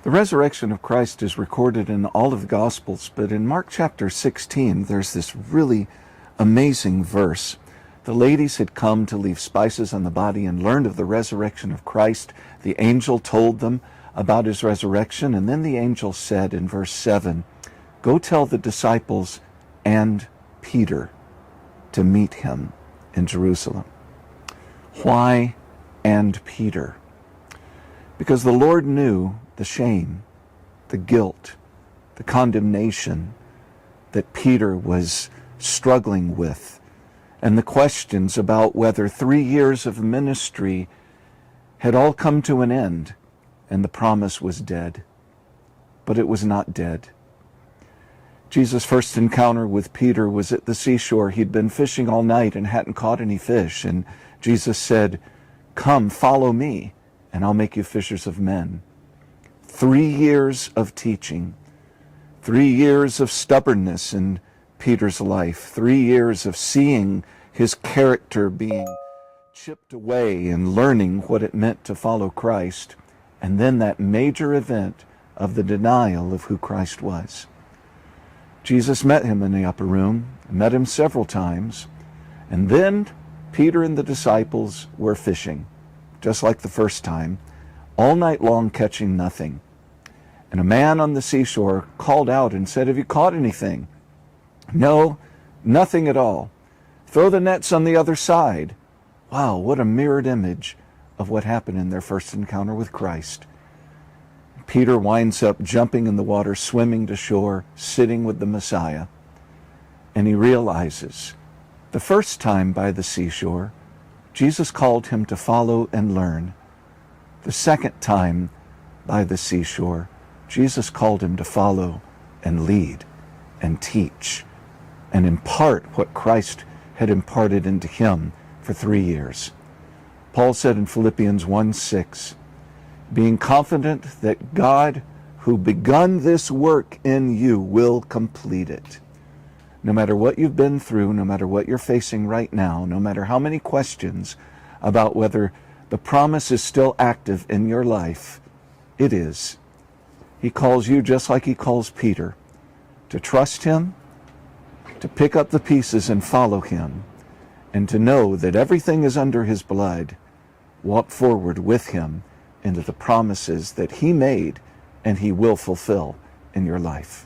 The resurrection of Christ is recorded in all of the Gospels, but in Mark chapter 16, there's this really amazing verse. The ladies had come to leave spices on the body and learned of the resurrection of Christ. The angel told them about his resurrection, and then the angel said in verse 7, "Go tell the disciples and Peter to meet him in Jerusalem." Why and Peter? Because the Lord knew the shame, the guilt, the condemnation that Peter was struggling with, and the questions about whether 3 years of ministry had all come to an end and the promise was dead. But it was not dead. Jesus' first encounter with Peter was at the seashore. He'd been fishing all night and hadn't caught any fish, and Jesus said, "Come, follow me, and I'll make you fishers of men." 3 years of teaching, 3 years of stubbornness in Peter's life, 3 years of seeing his character being chipped away and learning what it meant to follow Christ, and then that major event of the denial of who Christ was. Jesus met him in the upper room, met him several times, and then Peter and the disciples were fishing, just like the first time, all night long catching nothing. And a man on the seashore called out and said, "Have you caught anything?" "No, nothing at all." "Throw the nets on the other side." Wow, what a mirrored image of what happened in their first encounter with Christ. Peter winds up jumping in the water, swimming to shore, sitting with the Messiah. And he realizes the first time by the seashore, Jesus called him to follow and learn. The second time by the seashore, Jesus called him to follow and lead and teach and impart what Christ had imparted into him for 3 years. Paul said in Philippians 1:6, "Being confident that God, who begun this work in you, will complete it." No matter what you've been through, no matter what you're facing right now, no matter how many questions about whether the promise is still active in your life, it is. He calls you just like he calls Peter, to trust him, to pick up the pieces and follow him, and to know that everything is under his blood. Walk forward with him into the promises that he made and he will fulfill in your life.